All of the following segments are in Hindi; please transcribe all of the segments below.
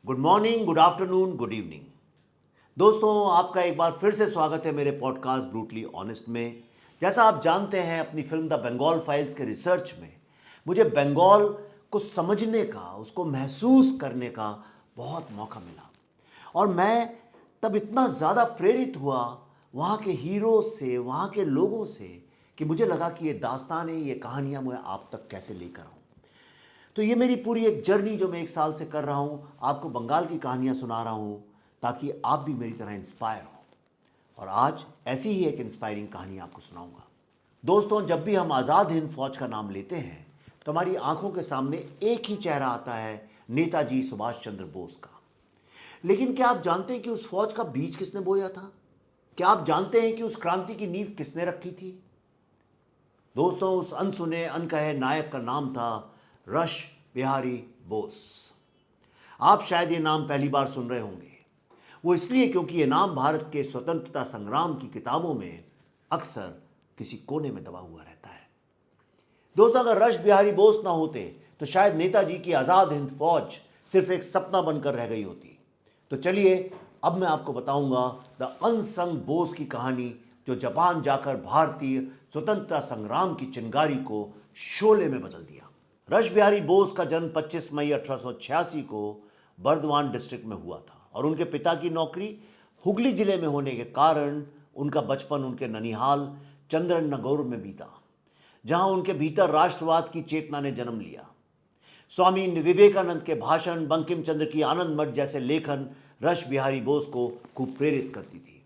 Good morning, good afternoon, good evening. दोस्तों, आपका एक बार फिर से स्वागत है मेरे पॉडकास्ट ब्रूटली ऑनेस्ट में। जैसा आप जानते हैं, अपनी फिल्म द बंगाल फाइल्स के रिसर्च में मुझे बंगाल को समझने का, उसको महसूस करने का बहुत मौका मिला। और मैं तब इतना ज़्यादा प्रेरित हुआ वहाँ के हीरो से, वहाँ के लोगों से, कि मुझे लगा कि ये दास्तानें, ये कहानियाँ मैं आप तक कैसे लेकर आऊँ। तो ये मेरी पूरी एक जर्नी जो मैं 1 साल से कर रहा हूँ, आपको बंगाल की कहानियाँ सुना रहा हूँ ताकि आप भी मेरी तरह इंस्पायर हो। और आज ऐसी ही एक इंस्पायरिंग कहानी आपको सुनाऊंगा। दोस्तों, जब भी हम आज़ाद हिंद फौज का नाम लेते हैं तो हमारी आंखों के सामने एक ही चेहरा आता है, नेताजी सुभाष चंद्र बोस का। लेकिन क्या आप जानते हैं कि उस फौज का बीज किसने बोया था? क्या आप जानते हैं कि उस क्रांति की नींव किसने रखी थी? दोस्तों, उस अनसुने अनकहे नायक का नाम था रश बिहारी बोस। आप शायद ये नाम पहली बार सुन रहे होंगे। वो इसलिए क्योंकि ये नाम भारत के स्वतंत्रता संग्राम की किताबों में अक्सर किसी कोने में दबा हुआ रहता है। दोस्तों, अगर रश बिहारी बोस ना होते तो शायद नेताजी की आज़ाद हिंद फौज सिर्फ एक सपना बनकर रह गई होती। तो चलिए, अब मैं आपको बताऊंगा द अनसंग बोस की कहानी, जो जापान जाकर भारतीय स्वतंत्रता संग्राम की चिंगारी को शोले में बदल दिया। रश बिहारी बोस का जन्म 25 मई 1886 को बर्दवान डिस्ट्रिक्ट में हुआ था और उनके पिता की नौकरी हुगली जिले में होने के कारण उनका बचपन उनके ननिहाल चंद्रनगौर में बीता, जहां उनके भीतर राष्ट्रवाद की चेतना ने जन्म लिया। स्वामी विवेकानंद के भाषण, बंकिम चंद्र की आनंद मठ जैसे लेखन रश बिहारी बोस को खूब प्रेरित करती थी।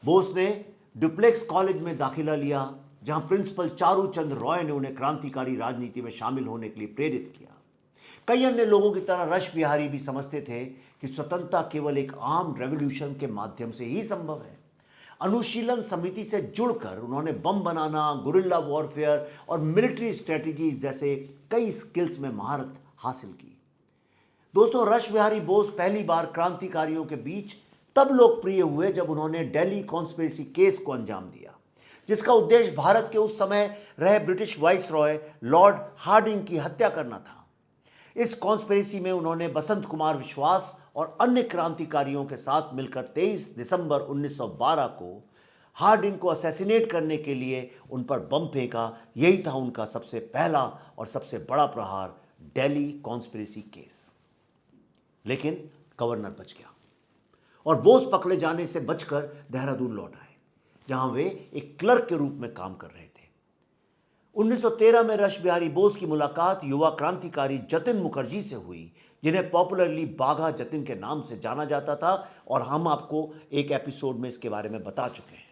बोस ने डुप्लेक्स कॉलेज में दाखिला लिया, जहां प्रिंसिपल चारू चंद्र रॉय ने उन्हें क्रांतिकारी राजनीति में शामिल होने के लिए प्रेरित किया। कई अन्य लोगों की तरह रश बिहारी भी समझते थे कि स्वतंत्रता केवल एक आम रेवोल्यूशन के माध्यम से ही संभव है। अनुशीलन समिति से जुड़कर उन्होंने बम बनाना, गुरिल्ला वॉरफेयर और मिलिट्री स्ट्रेटजीज जैसे कई स्किल्स में महारत हासिल की। दोस्तों, रश बिहारी बोस पहली बार क्रांतिकारियों के बीच तब लोकप्रिय हुए जब उन्होंने दिल्ली कॉन्स्पिरेसी केस को अंजाम दिया, जिसका उद्देश्य भारत के उस समय रहे ब्रिटिश वाइसरॉय लॉर्ड हार्डिंग की हत्या करना था। इस कॉन्स्पिरेसी में उन्होंने बसंत कुमार विश्वास और अन्य क्रांतिकारियों के साथ मिलकर 23 दिसंबर 1912 को हार्डिंग को असैसिनेट करने के लिए उन पर बम फेंका। यही था उनका सबसे पहला और सबसे बड़ा प्रहार, दिल्ली कॉन्स्पिरेसी केस। लेकिन गवर्नर बच गया और बोस पकड़े जाने से बचकर देहरादून लौट आए, जहां वे एक क्लर्क के रूप में काम कर रहे थे। 1913 में रश बिहारी बोस की मुलाकात युवा क्रांतिकारी जतिन मुखर्जी से हुई, जिन्हें पॉपुलरली बाघा जतिन के नाम से जाना जाता था, और हम आपको एक एपिसोड में इसके बारे में बता चुके हैं।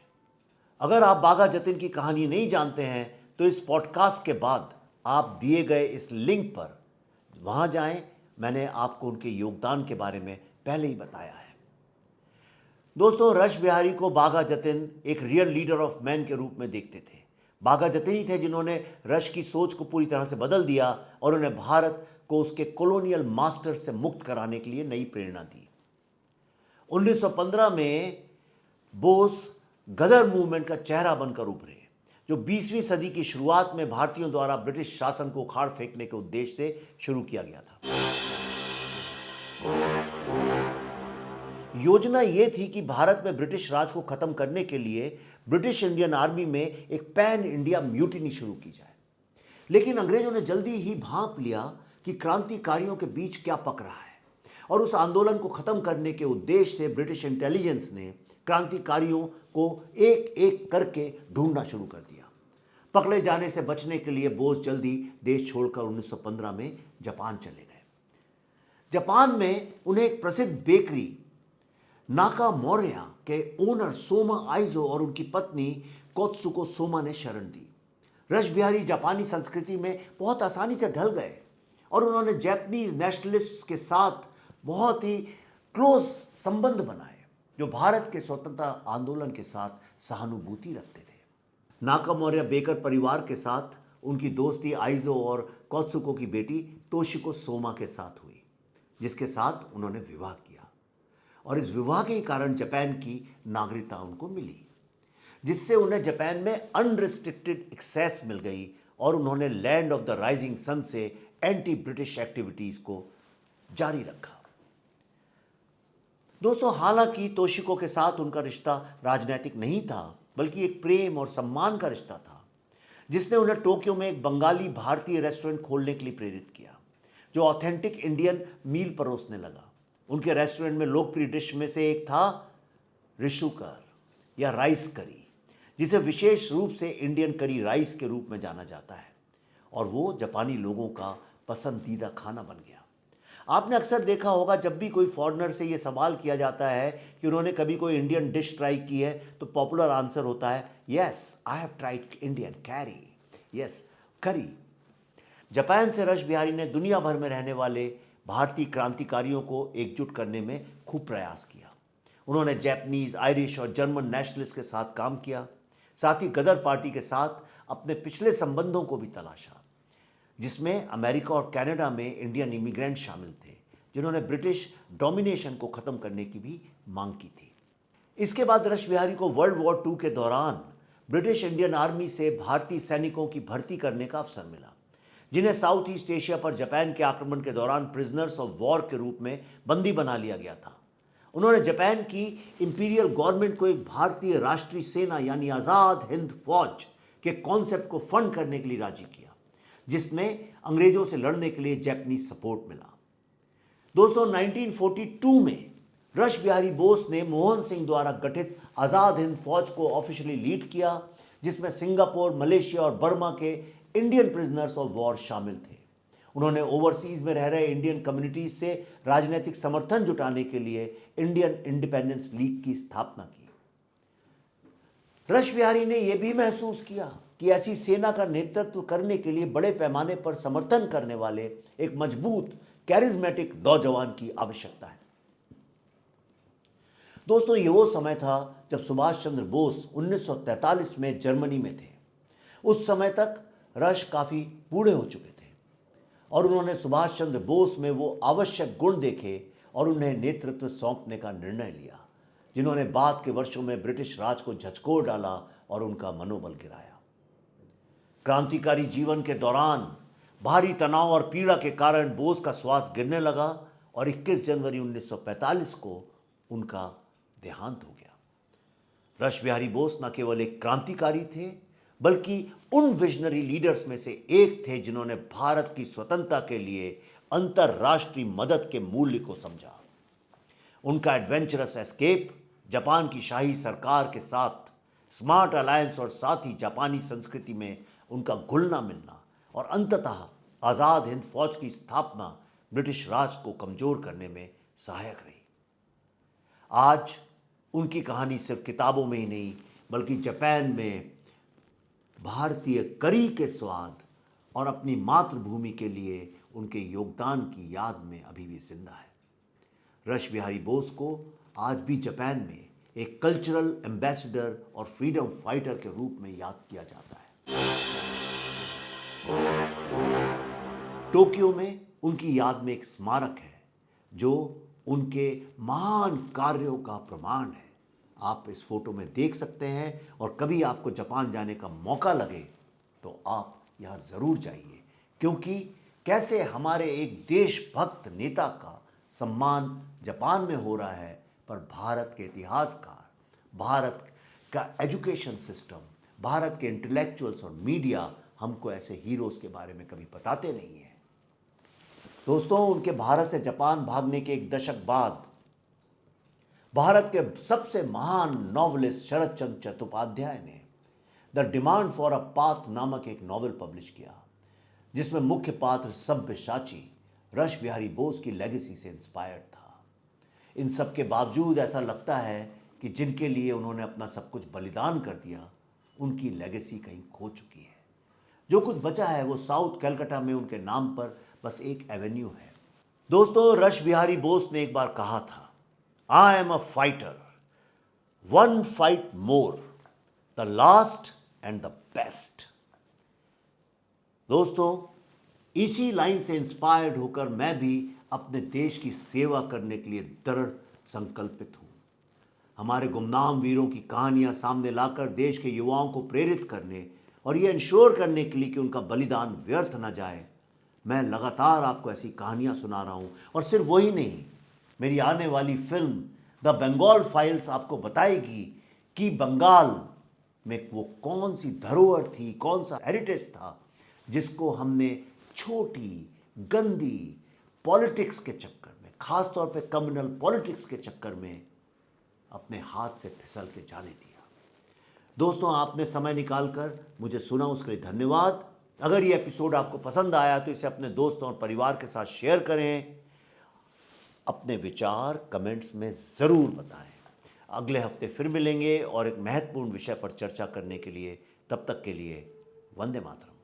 अगर आप बाघा जतिन की कहानी नहीं जानते हैं तो इस पॉडकास्ट के बाद आप दिए गए इस लिंक पर वहां जाएं। मैंने आपको उनके योगदान के बारे में पहले ही बताया है। दोस्तों, रश बिहारी को बाघा जतिन एक रियल लीडर ऑफ मैन के रूप में देखते थे। बाघा जतिन ही थे जिन्होंने रश की सोच को पूरी तरह से बदल दिया और उन्हें भारत को उसके कॉलोनियल मास्टर से मुक्त कराने के लिए नई प्रेरणा दी। 1915 में बोस गदर मूवमेंट का चेहरा बनकर उभरे, जो 20वीं सदी की शुरुआत में भारतीयों द्वारा ब्रिटिश शासन को उखाड़ फेंकने के उद्देश्य से शुरू किया गया था। योजना यह थी कि भारत में ब्रिटिश राज को खत्म करने के लिए ब्रिटिश इंडियन आर्मी में एक पैन इंडिया म्यूटिनी शुरू की जाए। लेकिन अंग्रेजों ने जल्दी ही भांप लिया कि क्रांतिकारियों के बीच क्या पक रहा है, और उस आंदोलन को खत्म करने के उद्देश्य से ब्रिटिश इंटेलिजेंस ने क्रांतिकारियों को एक एक करके ढूंढना शुरू कर दिया। पकड़े जाने से बचने के लिए बोस जल्दी देश छोड़कर 1915 में जापान चले गए। जापान में उन्हें एक प्रसिद्ध बेकरी नाका मौर्य के ओनर सोमा आइजो और उनकी पत्नी कोत्सुको सोमा ने शरण दी। रश बिहारी जापानी संस्कृति में बहुत आसानी से ढल गए और उन्होंने जापानीज नेशनलिस्ट के साथ बहुत ही क्लोज संबंध बनाए, जो भारत के स्वतंत्रता आंदोलन के साथ सहानुभूति रखते थे। नाका मौर्य बेकर परिवार के साथ उनकी दोस्ती आइजो और कोत्सुको की बेटी तोशिको सोमा के साथ हुई, जिसके साथ उन्होंने विवाह किया, और इस विवाह के कारण जापान की नागरिकता उनको मिली, जिससे उन्हें जापान में अनरिस्ट्रिक्टेड एक्सेस मिल गई और उन्होंने land of the rising sun से एंटी ब्रिटिश एक्टिविटीज को जारी रखा। दोस्तों, हालांकि तोशिको के साथ उनका रिश्ता राजनीतिक नहीं था, बल्कि एक प्रेम और सम्मान का रिश्ता था, जिसने उन्हें टोक्यो में एक बंगाली भारतीय रेस्टोरेंट खोलने के लिए प्रेरित किया, जो ऑथेंटिक इंडियन मील परोसने लगा। उनके रेस्टोरेंट में लोकप्रिय डिश में से एक था रिशुकर या राइस करी, जिसे विशेष रूप से इंडियन करी राइस के रूप में जाना जाता है, और वो जापानी लोगों का पसंदीदा खाना बन गया। आपने अक्सर देखा होगा, जब भी कोई फॉरेनर से ये सवाल किया जाता है कि उन्होंने कभी कोई इंडियन डिश ट्राई की है, तो पॉपुलर आंसर होता है, yes I have tried Indian carry, yes करी। जापान से रश बिहारी ने दुनिया भर में रहने वाले भारतीय क्रांतिकारियों को एकजुट करने में खूब प्रयास किया। उन्होंने जैपनीज, आयरिश और जर्मन नेशनलिस्ट के साथ काम किया। साथ ही गदर पार्टी के साथ अपने पिछले संबंधों को भी तलाशा, जिसमें अमेरिका और कनाडा में इंडियन इमिग्रेंट शामिल थे, जिन्होंने ब्रिटिश डोमिनेशन को ख़त्म करने की भी मांग की थी। इसके बाद रश बिहारी को वर्ल्ड वॉर II के दौरान ब्रिटिश इंडियन आर्मी से भारतीय सैनिकों की भर्ती करने का अवसर मिला, जिन्हें साउथ ईस्ट एशिया पर जापान के आक्रमण के दौरान प्रिजनर्स ऑफ वॉर के रूप में बंदी बना लिया गया था। उन्होंने जापान की इंपीरियल गवर्नमेंट को एक भारतीय राष्ट्रीय सेना यानी आज़ाद हिंद फौज के कॉन्सेप्ट को फंड करने के लिए राजी किया, जिसमें अंग्रेजों से लड़ने के लिए जापानीज सपोर्ट मिला। दोस्तों, 1942 में रश बिहारी बोस ने मोहन सिंह द्वारा गठित आज़ाद हिंद फौज को ऑफिशियली लीड किया, जिसमें सिंगापुर, मलेशिया और बर्मा के इंडियन प्रिजनर्स ऑफ वॉर शामिल थे। उन्होंने ओवरसीज में रह रहे इंडियन कम्युनिटीज से राजनीतिक समर्थन जुटाने के लिए इंडियन इंडिपेंडेंस लीग की स्थापना की। रश बिहारी ने यह भी महसूस किया कि ऐसी सेना का नेतृत्व करने के लिए बड़े पैमाने पर समर्थन करने वाले एक मजबूत, कैरिज्मेटिक नौजवान की आवश्यकता है। दोस्तों, ये वो समय था जब सुभाष चंद्र बोस 1943 में जर्मनी में थे। उस समय तक रश काफ़ी बूढ़े हो चुके थे और उन्होंने सुभाष चंद्र बोस में वो आवश्यक गुण देखे और उन्हें नेतृत्व सौंपने का निर्णय लिया, जिन्होंने बाद के वर्षों में ब्रिटिश राज को झकझोर डाला और उनका मनोबल गिराया। क्रांतिकारी जीवन के दौरान भारी तनाव और पीड़ा के कारण बोस का स्वास्थ्य गिरने लगा और 21 जनवरी 1945 को उनका देहांत हो गया। रश बिहारी बोस न केवल एक क्रांतिकारी थे, बल्कि उन विजनरी लीडर्स में से एक थे जिन्होंने भारत की स्वतंत्रता के लिए अंतर्राष्ट्रीय मदद के मूल्य को समझा। उनका एडवेंचरस एस्केप, जापान की शाही सरकार के साथ स्मार्ट अलायंस और साथ ही जापानी संस्कृति में उनका घुलना मिलना और अंततः आज़ाद हिंद फौज की स्थापना ब्रिटिश राज को कमजोर करने में सहायक रही। आज उनकी कहानी सिर्फ किताबों में ही नहीं, बल्कि जापान में भारतीय करी के स्वाद और अपनी मातृभूमि के लिए उनके योगदान की याद में अभी भी जिंदा है। रश बिहारी बोस को आज भी जापान में एक कल्चरल एम्बेसडर और फ्रीडम फाइटर के रूप में याद किया जाता है। टोक्यो में उनकी याद में एक स्मारक है जो उनके महान कार्यों का प्रमाण है। आप इस फोटो में देख सकते हैं और कभी आपको जापान जाने का मौका लगे तो आप यहाँ ज़रूर जाइए, क्योंकि कैसे हमारे एक देशभक्त नेता का सम्मान जापान में हो रहा है, पर भारत के इतिहासकार, भारत का एजुकेशन सिस्टम, भारत के इंटेलेक्चुअल्स और मीडिया हमको ऐसे हीरोज़ के बारे में कभी बताते नहीं हैं। दोस्तों, उनके भारत से जापान भागने के एक दशक बाद भारत के सबसे महान नॉवलिस्ट शरद चंद्र चट्टोपाध्याय ने the demand for a path नामक एक नॉवल पब्लिश किया, जिसमें मुख्य पात्र सब्यसाची रश बिहारी बोस की लेगेसी से इंस्पायर्ड था। इन सब के बावजूद ऐसा लगता है कि जिनके लिए उन्होंने अपना सब कुछ बलिदान कर दिया, उनकी लेगेसी कहीं खो चुकी है। जो कुछ बचा है वो साउथ कलकत्ता में उनके नाम पर बस एक एवेन्यू है। दोस्तों, रश बिहारी बोस ने एक बार कहा था, I am a fighter, one fight more, the last and the best. दोस्तों, इसी लाइन से इंस्पायर्ड होकर मैं भी अपने देश की सेवा करने के लिए दृढ़ संकल्पित हूँ। हमारे गुमनाम वीरों की कहानियाँ सामने लाकर देश के युवाओं को प्रेरित करने और ये इंश्योर करने के लिए कि उनका बलिदान व्यर्थ न जाए, मैं लगातार आपको ऐसी कहानियाँ सुना रहा हूँ। और सिर्फ वही नहीं, मेरी आने वाली फिल्म द बंगाल फाइल्स आपको बताएगी कि बंगाल में वो कौन सी धरोहर थी, कौन सा हेरिटेज था जिसको हमने छोटी गंदी पॉलिटिक्स के चक्कर में, खासतौर पे कम्युनल पॉलिटिक्स के चक्कर में अपने हाथ से फिसल के जाने दिया। दोस्तों, आपने समय निकालकर मुझे सुना, उसके लिए धन्यवाद। अगर ये एपिसोड आपको पसंद आया तो इसे अपने दोस्तों और परिवार के साथ शेयर करें। अपने विचार कमेंट्स में ज़रूर बताएं। अगले हफ्ते फिर मिलेंगे और एक महत्वपूर्ण विषय पर चर्चा करने के लिए। तब तक के लिए वंदे मातरम।